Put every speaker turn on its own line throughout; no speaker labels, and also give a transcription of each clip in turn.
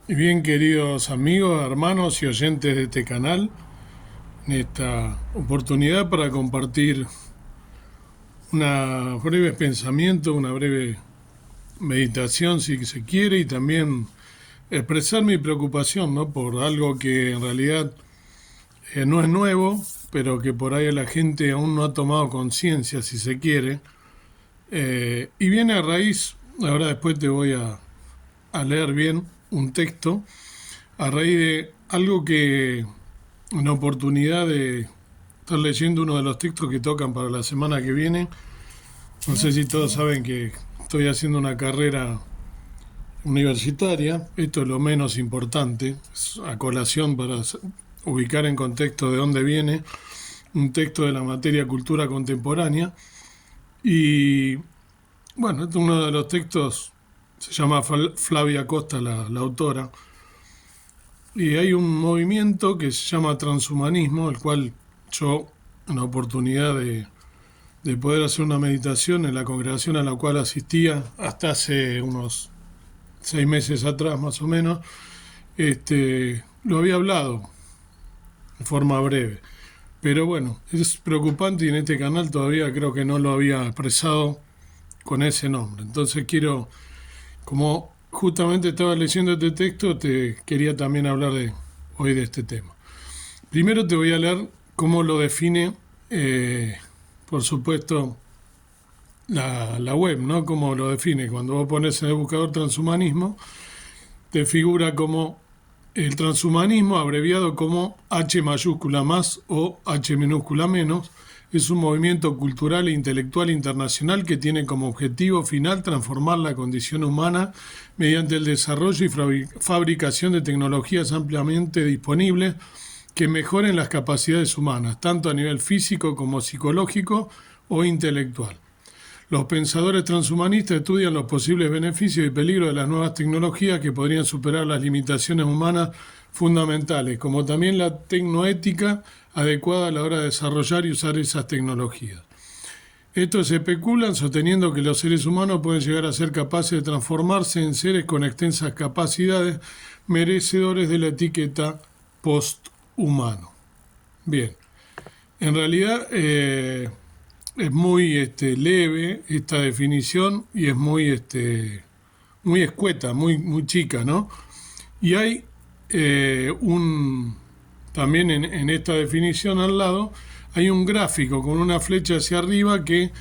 Y bien, queridos amigos, hermanos y oyentes de este canal, en esta oportunidad para compartir una breve pensamiento, una breve meditación, si se quiere, y también expresar mi preocupación, ¿no? Por algo que en realidad no es nuevo, pero que por ahí la gente aún no ha tomado conciencia, si se quiere, y viene a raíz, ahora después te voy a leer bien un texto, a raíz de algo que una oportunidad de estar leyendo uno de los textos que tocan para la semana que viene. No sé si todos saben que estoy haciendo una carrera universitaria. Esto es lo menos importante, es a colación para ubicar en contexto de dónde viene un texto de la materia cultura contemporánea. Y bueno, este es uno de los textos, se llama Flavia Costa, la autora, y hay un movimiento que se llama transhumanismo, el cual yo, una oportunidad de poder hacer una meditación en la congregación a la cual asistía hasta hace unos 6 meses atrás más o menos, lo había hablado de forma breve. Pero bueno, es preocupante y en este canal todavía creo que no lo había expresado con ese nombre. Entonces quiero, como justamente estaba leyendo este texto, te quería también hablar hoy de este tema. Primero te voy a leer cómo lo define, por supuesto, la web, ¿no? Cómo lo define. Cuando vos pones en el buscador transhumanismo, te figura como el transhumanismo, abreviado como H mayúscula más o H minúscula menos, es un movimiento cultural e intelectual internacional que tiene como objetivo final transformar la condición humana mediante el desarrollo y fabricación de tecnologías ampliamente disponibles que mejoren las capacidades humanas, tanto a nivel físico como psicológico o intelectual. Los pensadores transhumanistas estudian los posibles beneficios y peligros de las nuevas tecnologías que podrían superar las limitaciones humanas fundamentales, como también la tecnoética adecuada a la hora de desarrollar y usar esas tecnologías. Estos especulan sosteniendo que los seres humanos pueden llegar a ser capaces de transformarse en seres con extensas capacidades merecedores de la etiqueta post-humano. Bien, en realidad es muy leve esta definición y es muy escueta, muy chica, ¿no? Y hay también en esta definición al lado, hay un gráfico con una flecha hacia arriba que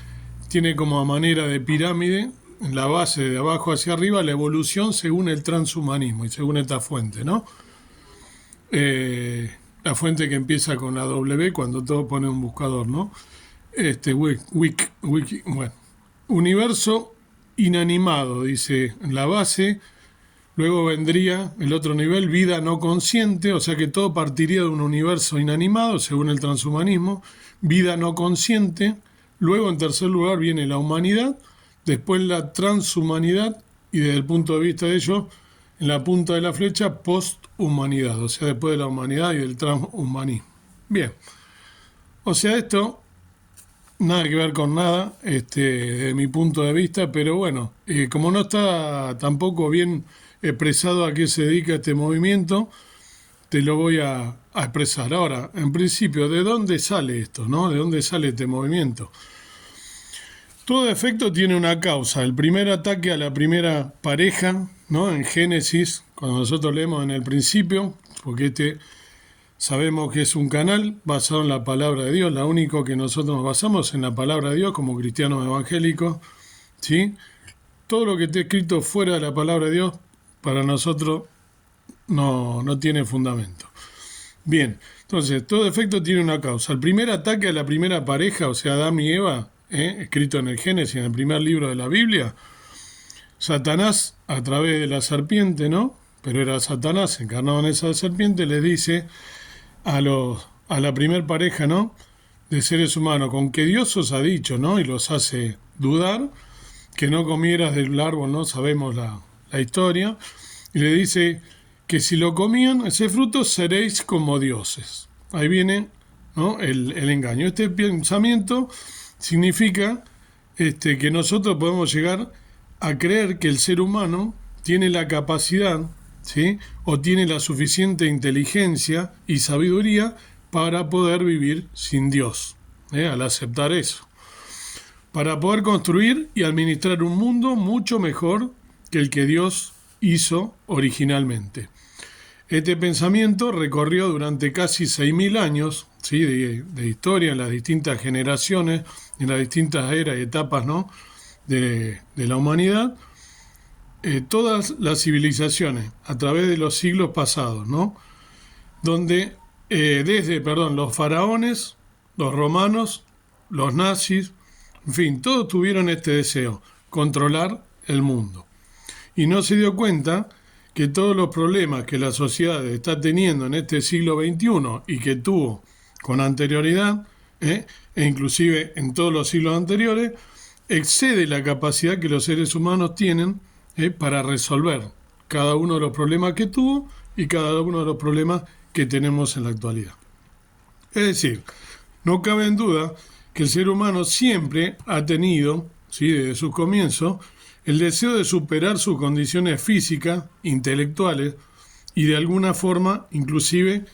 tiene como a manera de pirámide, en la base de abajo hacia arriba, la evolución según el transhumanismo y según esta fuente, ¿no? La fuente que empieza con la W cuando todo pone un buscador, ¿no? Bueno. Universo inanimado, dice en la base. Luego vendría el otro nivel, vida no consciente, o sea que todo partiría de un universo inanimado, según el transhumanismo, vida no consciente. Luego, en tercer lugar, viene la humanidad, después la transhumanidad y desde el punto de vista de ellos, en la punta de la flecha, posthumanidad, o sea, después de la humanidad y del transhumanismo. Bien, o sea, esto nada que ver con nada, de mi punto de vista, pero bueno, como no está tampoco bien expresado a qué se dedica este movimiento, te lo voy a expresar. Ahora, en principio, ¿de dónde sale esto, no? ¿De dónde sale este movimiento? Todo efecto tiene una causa. El primer ataque a la primera pareja, ¿no? En Génesis, cuando nosotros leemos en el principio, porque sabemos que es un canal basado en la palabra de Dios, la único que nosotros nos basamos en la palabra de Dios como cristianos evangélicos, ¿sí? Todo lo que esté escrito fuera de la palabra de Dios, para nosotros no tiene fundamento. Bien, entonces, todo efecto tiene una causa. El primer ataque a la primera pareja, o sea, Adán y Eva, escrito en el Génesis, en el primer libro de la Biblia, Satanás, a través de la serpiente, ¿no? Pero era Satanás, encarnado en esa serpiente, le dice a la primer pareja, ¿no? De seres humanos, con que Dios os ha dicho, ¿no? Y los hace dudar, que no comieras del árbol, ¿no? Sabemos la historia. Y le dice que si lo comían, ese fruto, seréis como dioses. Ahí viene, ¿no? el engaño. Este pensamiento significa que nosotros podemos llegar a creer que el ser humano tiene la capacidad ¿sí? O tiene la suficiente inteligencia y sabiduría para poder vivir sin Dios, al aceptar eso. Para poder construir y administrar un mundo mucho mejor que el que Dios hizo originalmente. Este pensamiento recorrió durante casi 6.000 años, ¿sí? de historia en las distintas generaciones, en las distintas eras y etapas, ¿no? de la humanidad, todas las civilizaciones a través de los siglos pasados, ¿no? Donde desde los faraones, los romanos, los nazis, en fin, todos tuvieron este deseo, controlar el mundo. Y no se dio cuenta que todos los problemas que la sociedad está teniendo en este siglo XXI y que tuvo con anterioridad, e inclusive en todos los siglos anteriores, excede la capacidad que los seres humanos tienen para resolver cada uno de los problemas que tuvo y cada uno de los problemas que tenemos en la actualidad. Es decir, no cabe en duda que el ser humano siempre ha tenido, ¿sí? desde sus comienzos, el deseo de superar sus condiciones físicas, intelectuales, y de alguna forma, inclusive,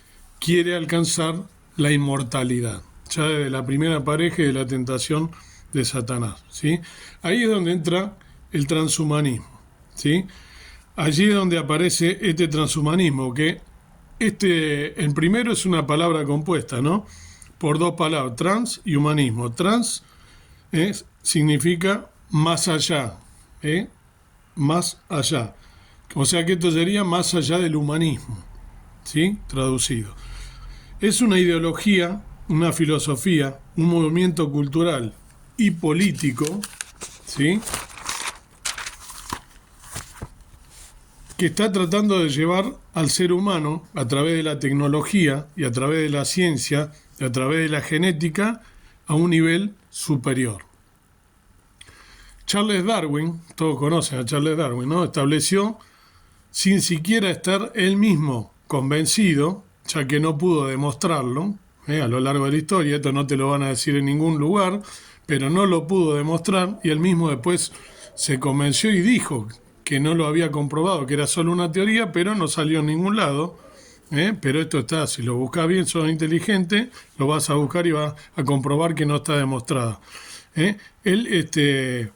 quiere alcanzar la inmortalidad, ya desde la primera pareja y de la tentación de Satanás, ¿sí? Ahí es donde entra el transhumanismo, ¿sí? Allí es donde aparece este transhumanismo, que el primero es una palabra compuesta, ¿no? Por dos palabras, trans y humanismo. Trans significa más allá, más allá. O sea que esto sería más allá del humanismo, ¿sí? Traducido. Es una ideología, una filosofía, un movimiento cultural y político, ¿sí? que está tratando de llevar al ser humano, a través de la tecnología y a través de la ciencia, y a través de la genética, a un nivel superior. Charles Darwin, todos conocen a Charles Darwin, ¿no? Estableció, sin siquiera estar él mismo convencido, ya que no pudo demostrarlo, a lo largo de la historia, esto no te lo van a decir en ningún lugar, pero no lo pudo demostrar, y él mismo después se convenció y dijo que no lo había comprobado, que era solo una teoría, pero no salió en ningún lado. Pero esto está, si lo buscas bien, sos inteligente, lo vas a buscar y vas a comprobar que no está demostrado. Él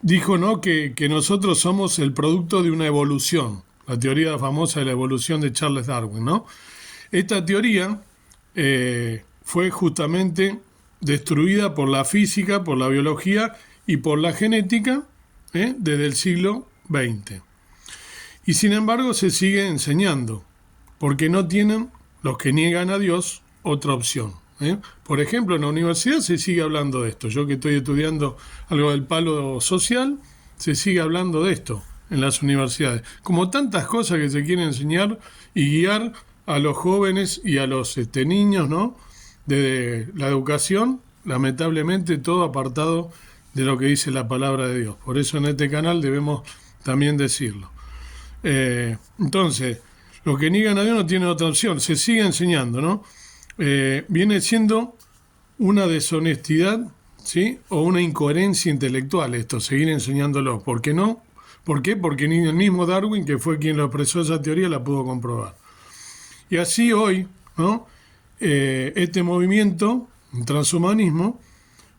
dijo, ¿no?, que nosotros somos el producto de una evolución, la teoría famosa de la evolución de Charles Darwin, ¿no? Esta teoría fue justamente destruida por la física, por la biología y por la genética desde el siglo XX. Y sin embargo se sigue enseñando, porque no tienen los que niegan a Dios otra opción. Por ejemplo, en la universidad se sigue hablando de esto. Yo que estoy estudiando algo del palo social, se sigue hablando de esto en las universidades. Como tantas cosas que se quieren enseñar y guiar a los jóvenes y a los niños, ¿no?, de la educación, lamentablemente todo apartado de lo que dice la palabra de Dios. Por eso en este canal debemos también decirlo. Entonces, los que niegan a Dios no tienen otra opción, se sigue enseñando, ¿no? Viene siendo una deshonestidad, ¿sí?, o una incoherencia intelectual esto, seguir enseñándolo. ¿Por qué no? ¿Por qué? Porque ni el mismo Darwin, que fue quien lo expresó esa teoría, la pudo comprobar. Y así hoy, ¿no?, este movimiento, el transhumanismo,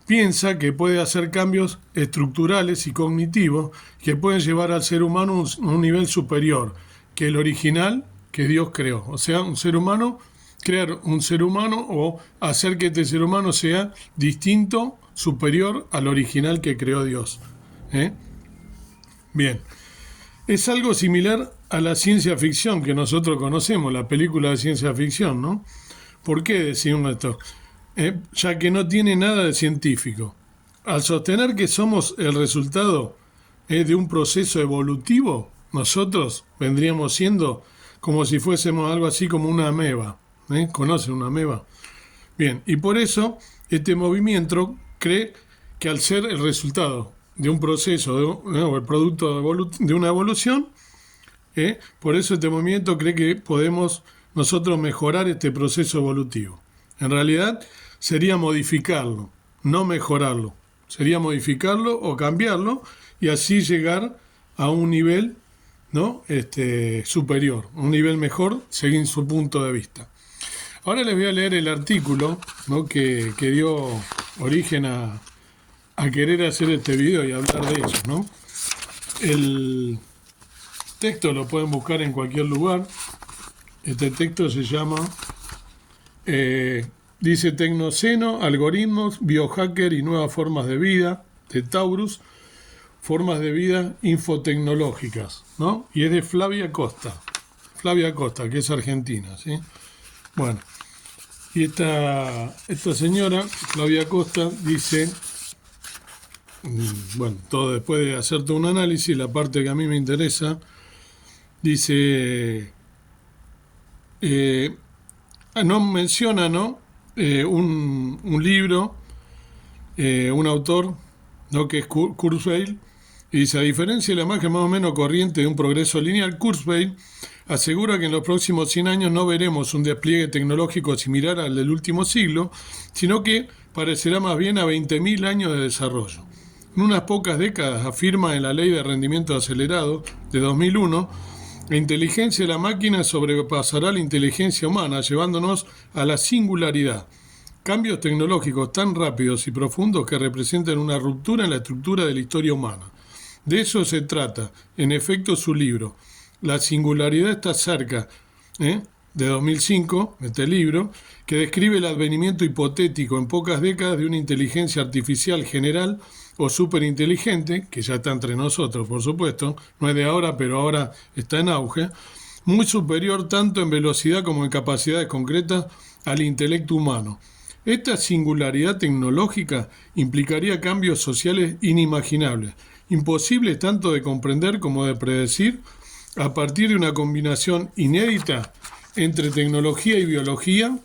piensa que puede hacer cambios estructurales y cognitivos que pueden llevar al ser humano a un nivel superior que el original que Dios creó. O sea, crear un ser humano o hacer que este ser humano sea distinto, superior al original que creó Dios. Bien, es algo similar a la ciencia ficción que nosotros conocemos, la película de ciencia ficción, ¿no? ¿Por qué decimos esto? Ya que no tiene nada de científico. Al sostener que somos el resultado de un proceso evolutivo, nosotros vendríamos siendo como si fuésemos algo así como una ameba. ¿Conocen una ameba? Bien, y por eso este movimiento cree que al ser el resultado de un proceso o el producto de una evolución, por eso este movimiento cree que podemos nosotros mejorar este proceso evolutivo. En realidad sería modificarlo, no mejorarlo. Sería modificarlo o cambiarlo y así llegar a un nivel ¿no? Superior, un nivel mejor según su punto de vista. Ahora les voy a leer el artículo, ¿no? que dio origen a querer hacer este video y hablar de eso, ¿no? El texto lo pueden buscar en cualquier lugar. Este texto se llama, dice Tecnoceno, algoritmos, biohacker y nuevas formas de vida, de Taurus, formas de vida infotecnológicas, ¿no? Y es de Flavia Costa, que es argentina, ¿sí? Bueno, y esta señora, Flavia Costa, dice, bueno, todo después de hacer todo un análisis, la parte que a mí me interesa, dice, no menciona, ¿no? Un libro, un autor, ¿no? Que es Kurzweil, y dice, a diferencia de la imagen más o menos corriente de un progreso lineal, Kurzweil asegura que en los próximos 100 años no veremos un despliegue tecnológico similar al del último siglo, sino que parecerá más bien a 20.000 años de desarrollo. En unas pocas décadas, afirma en la Ley de Rendimiento Acelerado de 2001, la inteligencia de la máquina sobrepasará la inteligencia humana, llevándonos a la singularidad. Cambios tecnológicos tan rápidos y profundos que representan una ruptura en la estructura de la historia humana. De eso se trata, en efecto, su libro. La singularidad está cerca, de 2005, este libro, que describe el advenimiento hipotético en pocas décadas de una inteligencia artificial general o superinteligente, que ya está entre nosotros, por supuesto, no es de ahora, pero ahora está en auge, muy superior tanto en velocidad como en capacidades concretas al intelecto humano. Esta singularidad tecnológica implicaría cambios sociales inimaginables, imposibles tanto de comprender como de predecir, a partir de una combinación inédita entre tecnología y biología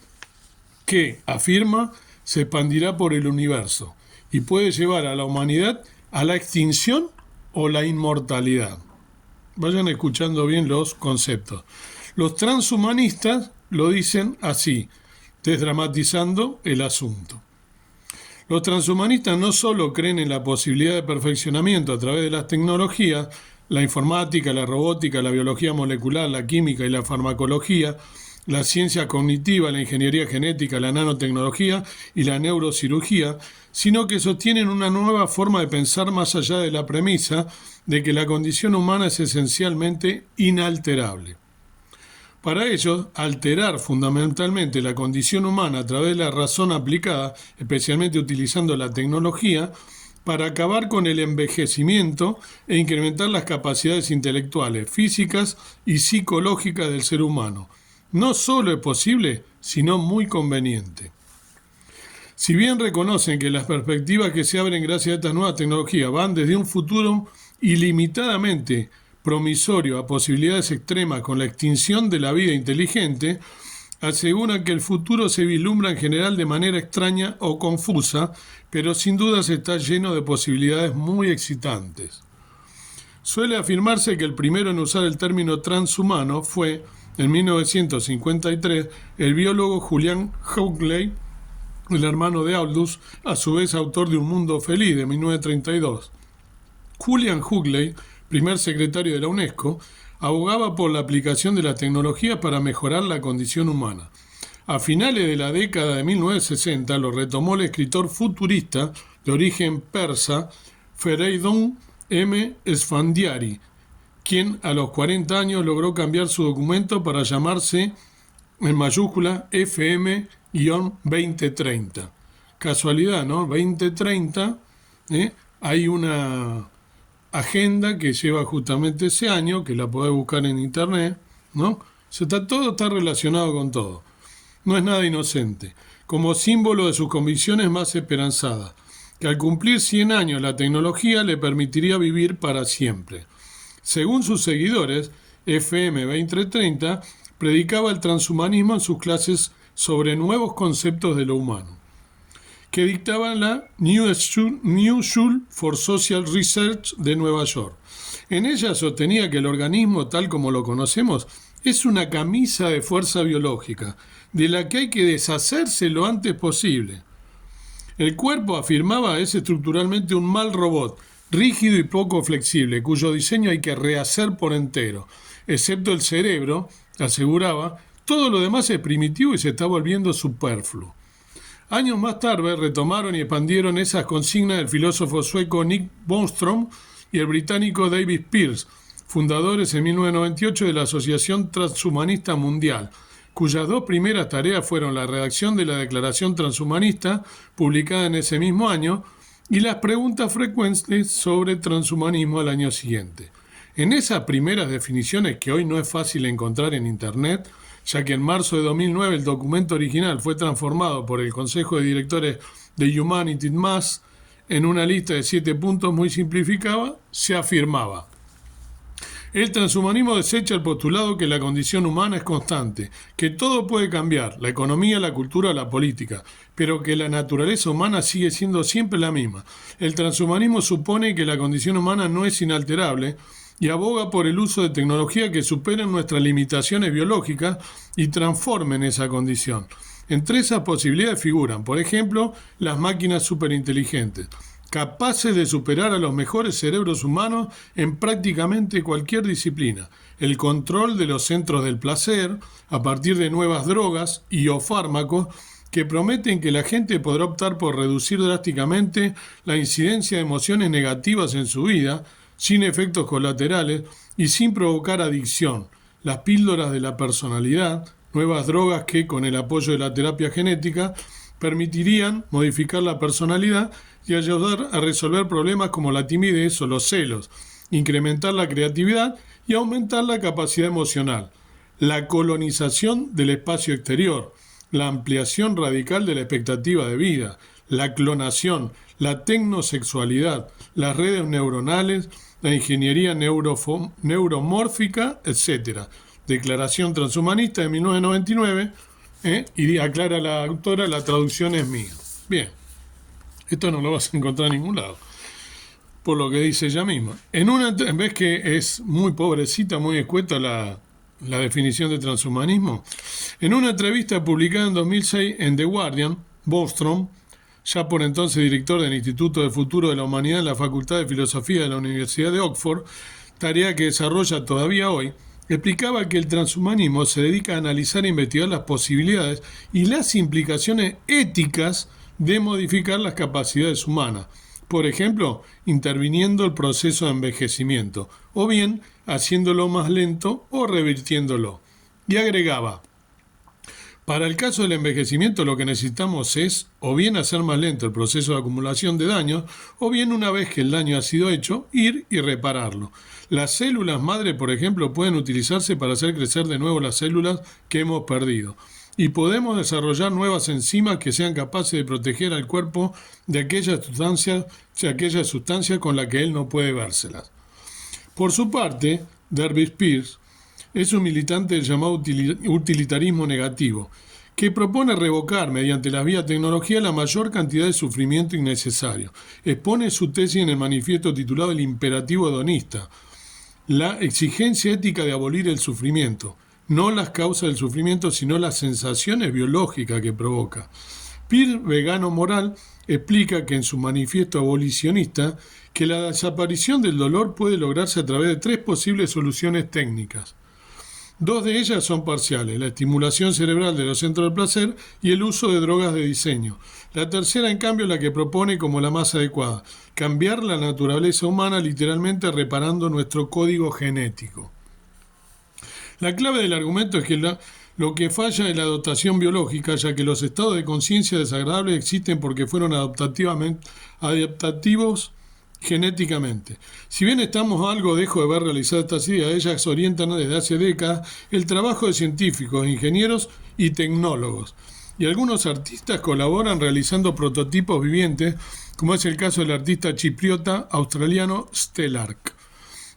que, afirma, se expandirá por el universo y puede llevar a la humanidad a la extinción o la inmortalidad. Vayan escuchando bien los conceptos. Los transhumanistas lo dicen así, desdramatizando el asunto. Los transhumanistas no solo creen en la posibilidad de perfeccionamiento a través de las tecnologías, la informática, la robótica, la biología molecular, la química y la farmacología, la ciencia cognitiva, la ingeniería genética, la nanotecnología y la neurocirugía, sino que sostienen una nueva forma de pensar más allá de la premisa de que la condición humana es esencialmente inalterable. Para ellos, alterar fundamentalmente la condición humana a través de la razón aplicada, especialmente utilizando la tecnología, para acabar con el envejecimiento e incrementar las capacidades intelectuales, físicas y psicológicas del ser humano. No solo es posible, sino muy conveniente. Si bien reconocen que las perspectivas que se abren gracias a estas nuevas tecnologías van desde un futuro ilimitadamente promisorio a posibilidades extremas con la extinción de la vida inteligente, aseguran que el futuro se vislumbra en general de manera extraña o confusa, pero sin dudas está lleno de posibilidades muy excitantes. Suele afirmarse que el primero en usar el término transhumano fue, en 1953, el biólogo Julian Huxley, el hermano de Aldous, a su vez autor de Un Mundo Feliz, de 1932. Julian Huxley, primer secretario de la UNESCO, abogaba por la aplicación de la tecnología para mejorar la condición humana. A finales de la década de 1960 lo retomó el escritor futurista de origen persa Fereydun M. Esfandiari, quien a los 40 años logró cambiar su documento para llamarse en mayúscula FM-2030. Casualidad, ¿no? 2030, hay una agenda que lleva justamente ese año, que la podés buscar en internet, ¿no? Todo está relacionado con todo. No es nada inocente. Como símbolo de sus convicciones más esperanzadas, que al cumplir 100 años la tecnología le permitiría vivir para siempre. Según sus seguidores, FM 2030 predicaba el transhumanismo en sus clases sobre nuevos conceptos de lo humano, que dictaban la New School for Social Research de Nueva York. En ella sostenía que el organismo, tal como lo conocemos, es una camisa de fuerza biológica, de la que hay que deshacerse lo antes posible. El cuerpo, afirmaba, es estructuralmente un mal robot, rígido y poco flexible, cuyo diseño hay que rehacer por entero. Excepto el cerebro, aseguraba, todo lo demás es primitivo y se está volviendo superfluo. Años más tarde retomaron y expandieron esas consignas del filósofo sueco Nick Bostrom y el británico David Pearce, fundadores en 1998 de la Asociación Transhumanista Mundial, cuyas dos primeras tareas fueron la redacción de la Declaración Transhumanista, publicada en ese mismo año, y las preguntas frecuentes sobre transhumanismo al año siguiente. En esas primeras definiciones, que hoy no es fácil encontrar en Internet, ya que en marzo de 2009 el documento original fue transformado por el Consejo de Directores de Humanity Mass en una lista de 7 puntos muy simplificada, se afirmaba: el transhumanismo desecha el postulado que la condición humana es constante, que todo puede cambiar, la economía, la cultura, la política, pero que la naturaleza humana sigue siendo siempre la misma. El transhumanismo supone que la condición humana no es inalterable y aboga por el uso de tecnología que superen nuestras limitaciones biológicas y transformen esa condición. Entre esas posibilidades figuran, por ejemplo, las máquinas superinteligentes, capaces de superar a los mejores cerebros humanos en prácticamente cualquier disciplina, el control de los centros del placer a partir de nuevas drogas y o fármacos que prometen que la gente podrá optar por reducir drásticamente la incidencia de emociones negativas en su vida, sin efectos colaterales y sin provocar adicción, las píldoras de la personalidad, nuevas drogas que, con el apoyo de la terapia genética, permitirían modificar la personalidad y ayudar a resolver problemas como la timidez o los celos, incrementar la creatividad y aumentar la capacidad emocional, la colonización del espacio exterior, la ampliación radical de la expectativa de vida, la clonación, la tecnosexualidad, las redes neuronales, la ingeniería neuromórfica, etc. Declaración Transhumanista de 1999, y aclara la autora, la traducción es mía. Bien, esto no lo vas a encontrar en ningún lado, por lo que dice ella misma. ¿Ves que es muy pobrecita, muy escueta la definición de transhumanismo? En una entrevista publicada en 2006 en The Guardian, Bostrom, ya por entonces director del Instituto de Futuro de la Humanidad en la Facultad de Filosofía de la Universidad de Oxford, tarea que desarrolla todavía hoy, explicaba que el transhumanismo se dedica a analizar e investigar las posibilidades y las implicaciones éticas de modificar las capacidades humanas, por ejemplo, interviniendo el proceso de envejecimiento, o bien haciéndolo más lento o revirtiéndolo. Y agregaba: para el caso del envejecimiento lo que necesitamos es o bien hacer más lento el proceso de acumulación de daños, o bien una vez que el daño ha sido hecho, ir y repararlo. Las células madre, por ejemplo, pueden utilizarse para hacer crecer de nuevo las células que hemos perdido. Y podemos desarrollar nuevas enzimas que sean capaces de proteger al cuerpo de aquellas sustancias con las que él no puede vérselas. Por su parte, David Pearce es un militante del llamado utilitarismo negativo, que propone revocar mediante la vía tecnología la mayor cantidad de sufrimiento innecesario. Expone su tesis en el manifiesto titulado El imperativo hedonista, la exigencia ética de abolir el sufrimiento, no las causas del sufrimiento, sino las sensaciones biológicas que provoca. Pearce, vegano moral, explica que en su manifiesto abolicionista que la desaparición del dolor puede lograrse a través de 3 posibles soluciones técnicas. 2 de ellas son parciales: la estimulación cerebral de los centros del placer y el uso de drogas de diseño. La tercera, en cambio, es la que propone como la más adecuada: cambiar la naturaleza humana, literalmente reparando nuestro código genético. La clave del argumento es que lo que falla es la dotación biológica, ya que los estados de conciencia desagradables existen porque fueron adaptativos genéticamente. Si bien estamos algo dejo de ver realizadas estas ideas, ellas orientan desde hace décadas el trabajo de científicos, ingenieros y tecnólogos. Y algunos artistas colaboran realizando prototipos vivientes, como es el caso del artista chipriota australiano Stellark.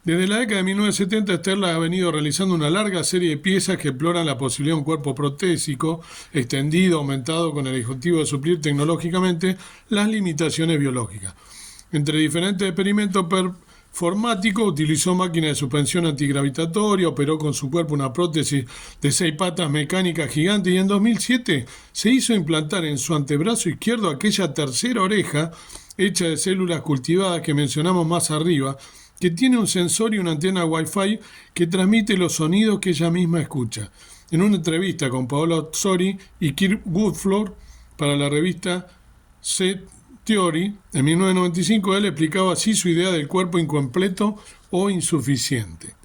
Desde la década de 1970, Stellark ha venido realizando una larga serie de piezas que exploran la posibilidad de un cuerpo protésico, extendido, aumentado, con el objetivo de suplir tecnológicamente las limitaciones biológicas. Entre diferentes experimentos performáticos, utilizó máquinas de suspensión antigravitatoria, operó con su cuerpo una prótesis de 6 patas mecánicas gigante y en 2007 se hizo implantar en su antebrazo izquierdo aquella tercera oreja hecha de células cultivadas que mencionamos más arriba, que tiene un sensor y una antena Wi-Fi que transmite los sonidos que ella misma escucha. En una entrevista con Paola Sori y Kirk Woodford para la revista Set Theory, en 1995, él explicaba así su idea del cuerpo incompleto o insuficiente.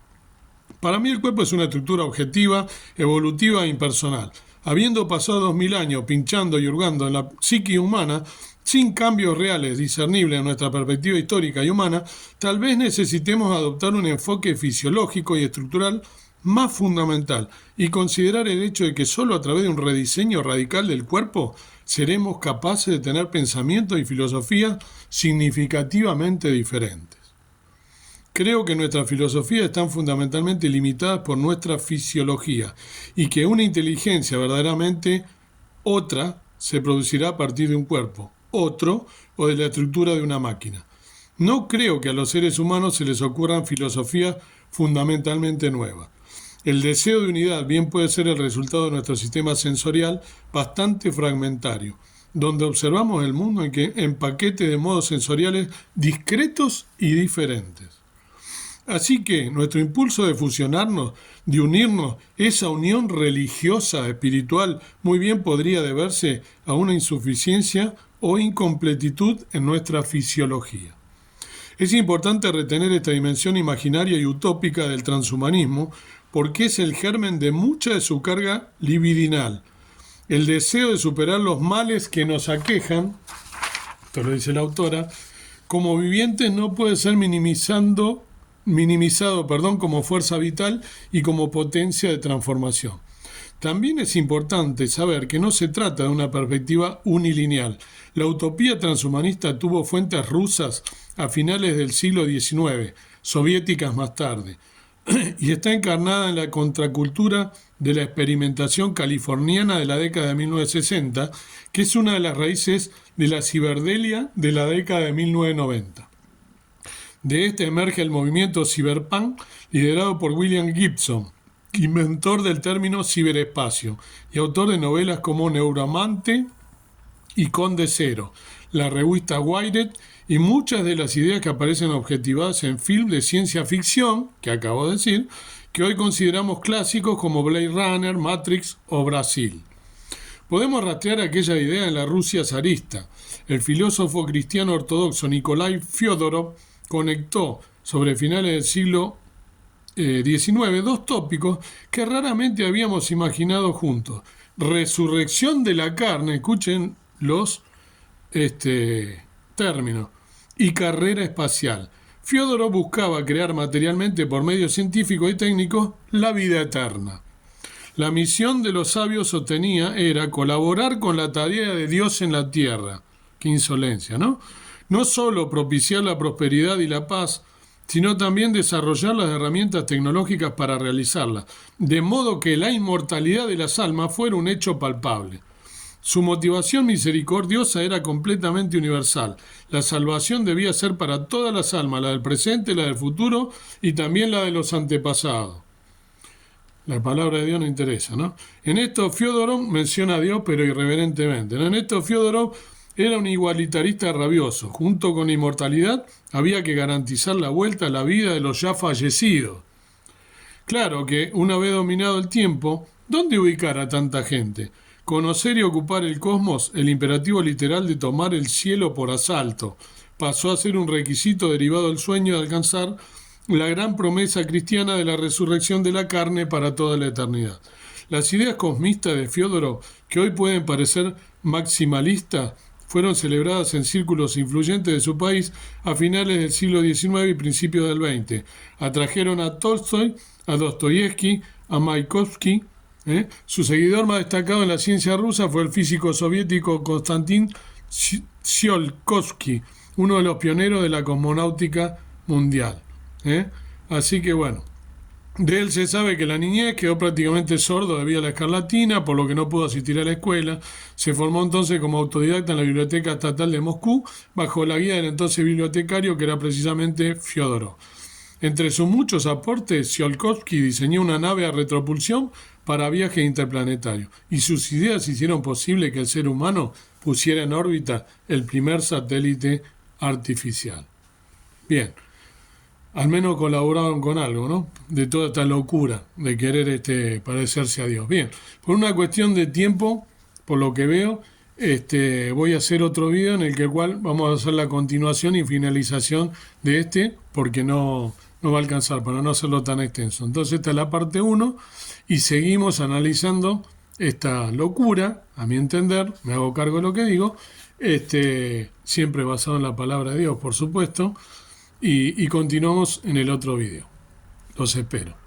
Para mí el cuerpo es una estructura objetiva, evolutiva e impersonal. Habiendo pasado 2000 años pinchando y hurgando en la psique humana, sin cambios reales discernibles en nuestra perspectiva histórica y humana, tal vez necesitemos adoptar un enfoque fisiológico y estructural más fundamental y considerar el hecho de que solo a través de un rediseño radical del cuerpo seremos capaces de tener pensamientos y filosofías significativamente diferentes. Creo que nuestras filosofías están fundamentalmente limitadas por nuestra fisiología y que una inteligencia verdaderamente otra se producirá a partir de un cuerpo, otro o de la estructura de una máquina. No creo que a los seres humanos se les ocurran filosofías fundamentalmente nuevas. El deseo de unidad bien puede ser el resultado de nuestro sistema sensorial bastante fragmentario, donde observamos el mundo en paquetes de modos sensoriales discretos y diferentes. Así que nuestro impulso de fusionarnos, de unirnos, esa unión religiosa, espiritual, muy bien podría deberse a una insuficiencia o incompletitud en nuestra fisiología. Es importante retener esta dimensión imaginaria y utópica del transhumanismo porque es el germen de mucha de su carga libidinal. El deseo de superar los males que nos aquejan, esto lo dice la autora, como vivientes no puede ser minimizado como fuerza vital y como potencia de transformación. También es importante saber que no se trata de una perspectiva unilineal. La utopía transhumanista tuvo fuentes rusas a finales del siglo XIX, soviéticas más tarde, y está encarnada en la contracultura de la experimentación californiana de la década de 1960, que es una de las raíces de la ciberdelia de la década de 1990. De este emerge el movimiento cyberpunk liderado por William Gibson, inventor del término ciberespacio y autor de novelas como Neuromante y Conde Cero, la revista Wired y muchas de las ideas que aparecen objetivadas en film de ciencia ficción, que acabo de decir, que hoy consideramos clásicos como Blade Runner, Matrix o Brasil. Podemos rastrear aquella idea en la Rusia zarista. El filósofo cristiano ortodoxo Nikolai Fyodorov conectó sobre finales del siglo XIX dos tópicos que raramente habíamos imaginado juntos. Resurrección de la carne, escuchen los términos, y carrera espacial. Fyodorov buscaba crear materialmente por medios científicos y técnicos la vida eterna. La misión de los sabios sostenía era colaborar con la tarea de Dios en la tierra. Qué insolencia, ¿no? No solo propiciar la prosperidad y la paz, sino también desarrollar las herramientas tecnológicas para realizarla, de modo que la inmortalidad de las almas fuera un hecho palpable. Su motivación misericordiosa era completamente universal. La salvación debía ser para todas las almas, la del presente, la del futuro y también la de los antepasados. La palabra de Dios no interesa, ¿no? En esto Fyodorov menciona a Dios, pero irreverentemente, ¿no? En esto Fyodorov era un igualitarista rabioso. Junto con la inmortalidad había que garantizar la vuelta a la vida de los ya fallecidos. Claro que, una vez dominado el tiempo, ¿dónde ubicar a tanta gente? Conocer y ocupar el cosmos, el imperativo literal de tomar el cielo por asalto, pasó a ser un requisito derivado del sueño de alcanzar la gran promesa cristiana de la resurrección de la carne para toda la eternidad. Las ideas cosmistas de Fyodorov, que hoy pueden parecer maximalistas, fueron celebradas en círculos influyentes de su país a finales del siglo XIX y principios del XX. Atrajeron a Tolstoy, a Dostoyevsky, a Mayakovsky. Su seguidor más destacado en la ciencia rusa fue el físico soviético Konstantin Tsiolkovsky, uno de los pioneros de la cosmonáutica mundial. Así que bueno, de él se sabe que la niñez quedó prácticamente sordo debido a la escarlatina, por lo que no pudo asistir a la escuela. Se formó entonces como autodidacta en la Biblioteca Estatal de Moscú, bajo la guía del entonces bibliotecario que era precisamente Fyodorov. Entre sus muchos aportes, Tsiolkovsky diseñó una nave a retropulsión para viajes interplanetarios, y sus ideas hicieron posible que el ser humano pusiera en órbita el primer satélite artificial. Bien, al menos colaboraron con algo, ¿no? De toda esta locura de querer parecerse a Dios. Bien, por una cuestión de tiempo, por lo que veo, voy a hacer otro video en el cual vamos a hacer la continuación y finalización de porque no va a alcanzar para no hacerlo tan extenso. Entonces esta es la parte 1 y seguimos analizando esta locura, a mi entender, me hago cargo de lo que digo, siempre basado en la palabra de Dios, por supuesto, y continuamos en el otro video. Los espero.